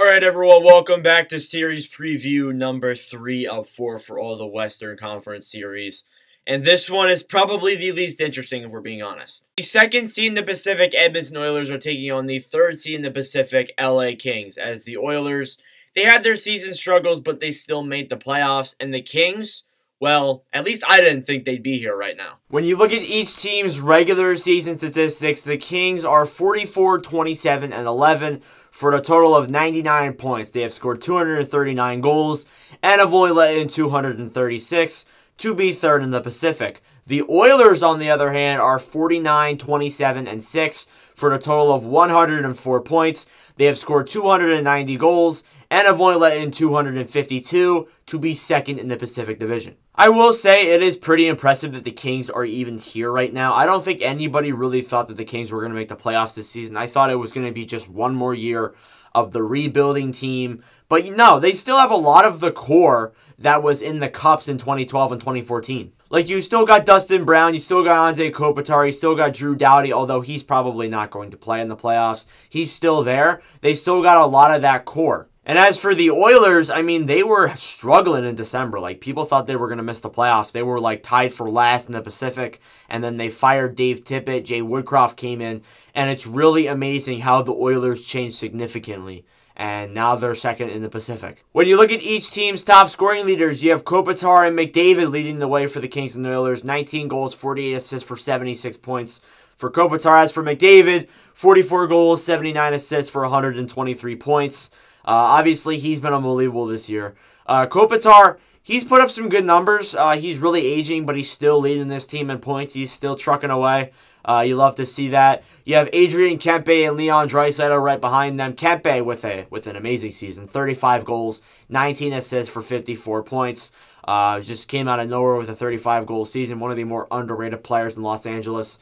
Alright everyone, welcome back to series preview number 3 of 4 for all the Western Conference series. And this one is probably the least interesting if we're being honest. The second seed in the Pacific, Edmonton Oilers, are taking on the third seed in the Pacific, LA Kings. As the Oilers, they had their season struggles, but they still made the playoffs. And the Kings, well, at least I didn't think they'd be here right now. When you look at each team's regular season statistics, the Kings are 44, 27, and 11 for a total of 99 points. They have scored 239 goals and have only let in 236 to be third in the Pacific. The Oilers, on the other hand, are 49, 27, and 6 for a total of 104 points. They have scored 290 goals and have only let in 252 to be second in the Pacific Division. I will say it is pretty impressive that the Kings are even here right now. I don't think anybody really thought that the Kings were going to make the playoffs this season. I thought it was going to be just one more year of the rebuilding team. But no, they still have a lot of the core that was in the Cups in 2012 and 2014. Like, you still got Dustin Brown, you still got Anze Kopitar, you still got Drew Doughty, although he's probably not going to play in the playoffs. He's still there. They still got a lot of that core. And as for the Oilers, I mean, they were struggling in December. Like, people thought they were going to miss the playoffs. They were, like, tied for last in the Pacific, and then they fired Dave Tippett. Jay Woodcroft came in, and it's really amazing how the Oilers changed significantly. And now they're second in the Pacific. When you look at each team's top scoring leaders, you have Kopitar and McDavid leading the way for the Kings and the Oilers. 19 goals, 48 assists for 76 points for Kopitar. As for McDavid, 44 goals, 79 assists for 123 points. Obviously, he's been unbelievable this year. Kopitar, he's put up some good numbers. He's really aging, but he's still leading this team in points. He's still trucking away. You love to see that. You have Adrian Kempe and Leon Draisaitl right behind them. Kempe with an amazing season. 35 goals, 19 assists for 54 points. Just came out of nowhere with a 35-goal season. One of the more underrated players in Los Angeles.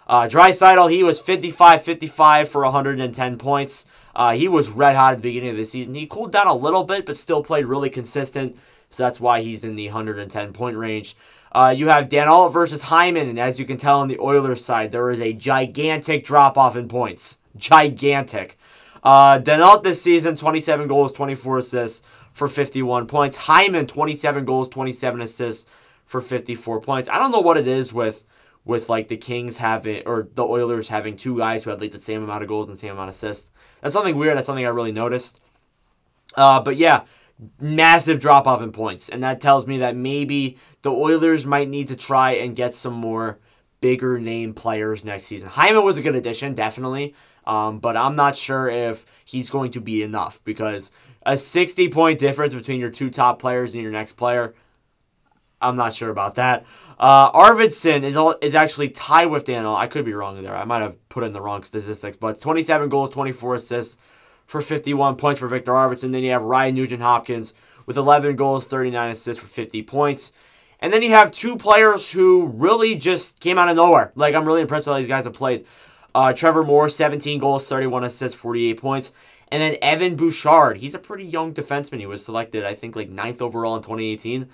Draisaitl, he was 55-55 for 110 points. He was red hot at the beginning of the season. He cooled down a little bit, but still played really consistent. So that's why he's in the 110-point range. You have Danault versus Hyman, and as you can tell on the Oilers side, there is a gigantic drop-off in points. Gigantic. Danault this season, 27 goals, 24 assists for 51 points. Hyman, 27 goals, 27 assists for 54 points. I don't know what it is with like the Kings having, or the Oilers having two guys who had like the same amount of goals and the same amount of assists. That's something weird. That's something I really noticed. But yeah, massive drop-off in points. And that tells me that maybe the Oilers might need to try and get some more bigger name players next season. Hyman was a good addition, definitely. But I'm not sure if he's going to be enough, because a 60-point difference between your two top players and your next player, I'm not sure about that. Arvidsson is actually tied with Danault. I could be wrong there. I might have put in the wrong statistics, but it's 27 goals, 24 assists for 51 points for Victor Arvidsson. Then you have Ryan Nugent Hopkins with 11 goals, 39 assists for 50 points. And then you have two players who really just came out of nowhere. Like, I'm really impressed with how these guys have played. Trevor Moore, 17 goals, 31 assists, 48 points. And then Evan Bouchard. He's a pretty young defenseman. He was selected, I think, like 9th overall in 2018.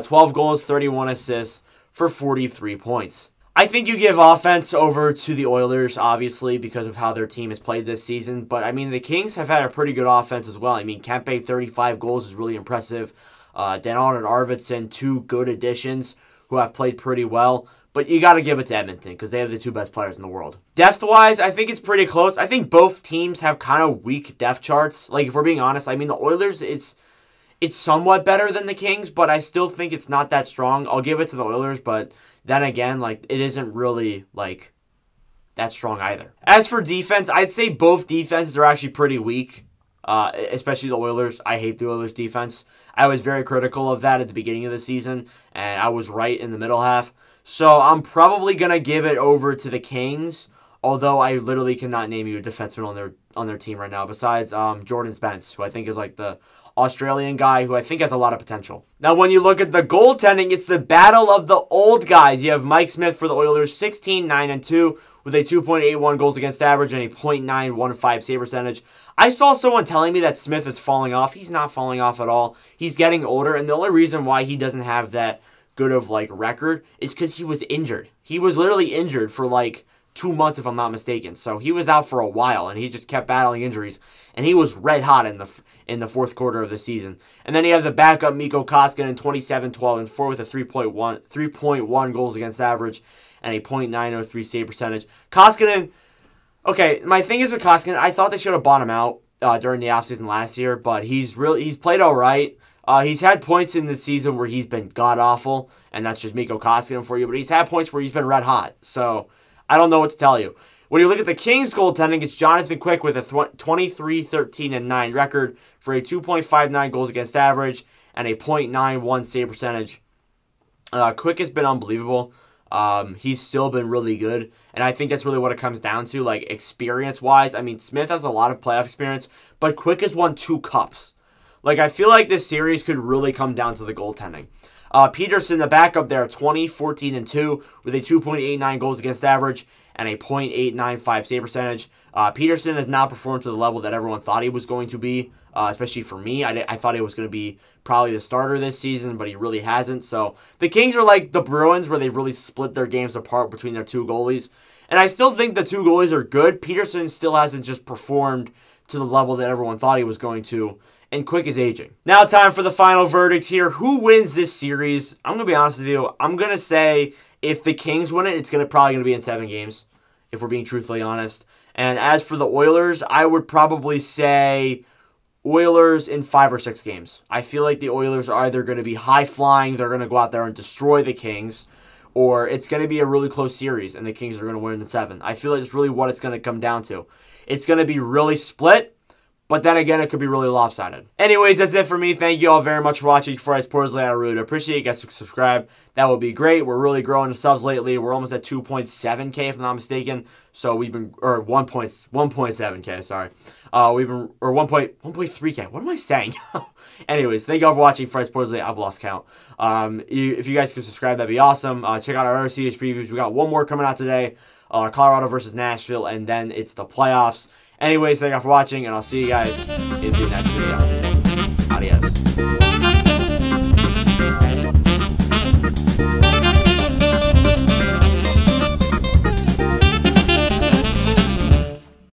12 goals, 31 assists for 43 points. I think you give offense over to the Oilers, obviously, because of how their team has played this season. But, I mean, the Kings have had a pretty good offense as well. I mean, Kempe, 35 goals is really impressive. Danault and Arvidsson, two good additions who have played pretty well. But you got to give it to Edmonton because they have the two best players in the world. Depth-wise, I think it's pretty close. I think both teams have kind of weak depth charts. Like, if we're being honest, I mean, the Oilers, it's somewhat better than the Kings, but I still think it's not that strong. I'll give it to the Oilers, but then again, like, it isn't really, like, that strong either. As for defense, I'd say both defenses are actually pretty weak, especially the Oilers. I hate the Oilers' defense. I was very critical of that at the beginning of the season, and I was right in the middle half. So I'm probably going to give it over to the Kings, although I literally cannot name you a defenseman on their team right now, besides Jordan Spence, who I think is like the Australian guy who I think has a lot of potential. Now, when you look at the goaltending, it's the battle of the old guys. You have Mike Smith for the Oilers, 16, 9, and 2, with a 2.81 goals against average and a .915 save percentage. I saw someone telling me that Smith is falling off. He's not falling off at all. He's getting older, and the only reason why he doesn't have that good of like record is because he was injured. He was literally injured for like 2 months, if I'm not mistaken. So he was out for a while, and he just kept battling injuries. And he was red hot in the fourth quarter of the season. And then he has a backup, Mikko Koskinen, 27, 12, and 4 with a 3.1 goals against average and a .903 save percentage. Koskinen, okay, my thing is with Koskinen, I thought they should have bought him out during the offseason last year, but he's played all right. He's had points in this season where he's been god-awful, and that's just Mikko Koskinen for you, but he's had points where he's been red hot. So I don't know what to tell you. When you look at the Kings goaltending, it's Jonathan Quick with a 23, 13, and 9 record for a 2.59 goals against average and a .91 save percentage. Quick has been unbelievable. He's still been really good, and I think that's really what it comes down to, like, experience-wise. I mean, Smith has a lot of playoff experience, but Quick has won 2 cups. Like, I feel like this series could really come down to the goaltending. Peterson, the backup there, 20, 14, and 2 with a 2.89 goals against average and a .895 save percentage. Peterson has not performed to the level that everyone thought he was going to be, especially for me. I thought he was going to be probably the starter this season, but he really hasn't. So the Kings are like the Bruins, where they've really split their games apart between their 2 goalies. And I still think the 2 goalies are good. Peterson still hasn't just performed to the level that everyone thought he was going to. And Quick is aging. Now time for the final verdict here. Who wins this series? I'm going to be honest with you. I'm going to say if the Kings win it, it's probably going to be in 7 games, if we're being truthfully honest. And as for the Oilers, I would probably say Oilers in 5 or 6 games. I feel like the Oilers are either going to be high-flying, they're going to go out there and destroy the Kings, or it's going to be a really close series, and the Kings are going to win in 7. I feel like it's really what it's going to come down to. It's going to be really split, but then again, it could be really lopsided. Anyways, that's it for me. Thank you all very much for watching. For us, Porsley, I really appreciate you guys to subscribe. That would be great. We're really growing the subs lately. We're almost at 2.7K, if I'm not mistaken. So we've been, or 1.7K, sorry. We've been, or 1.3K. What am I saying? Anyways, thank you all for watching. For us, Porsley, I've lost count. If you guys could subscribe, that'd be awesome. Check out our other series previews. We got one more coming out today. Colorado versus Nashville, and then it's the playoffs. Anyways, thank you all for watching, and I'll see you guys in the next video. Adios.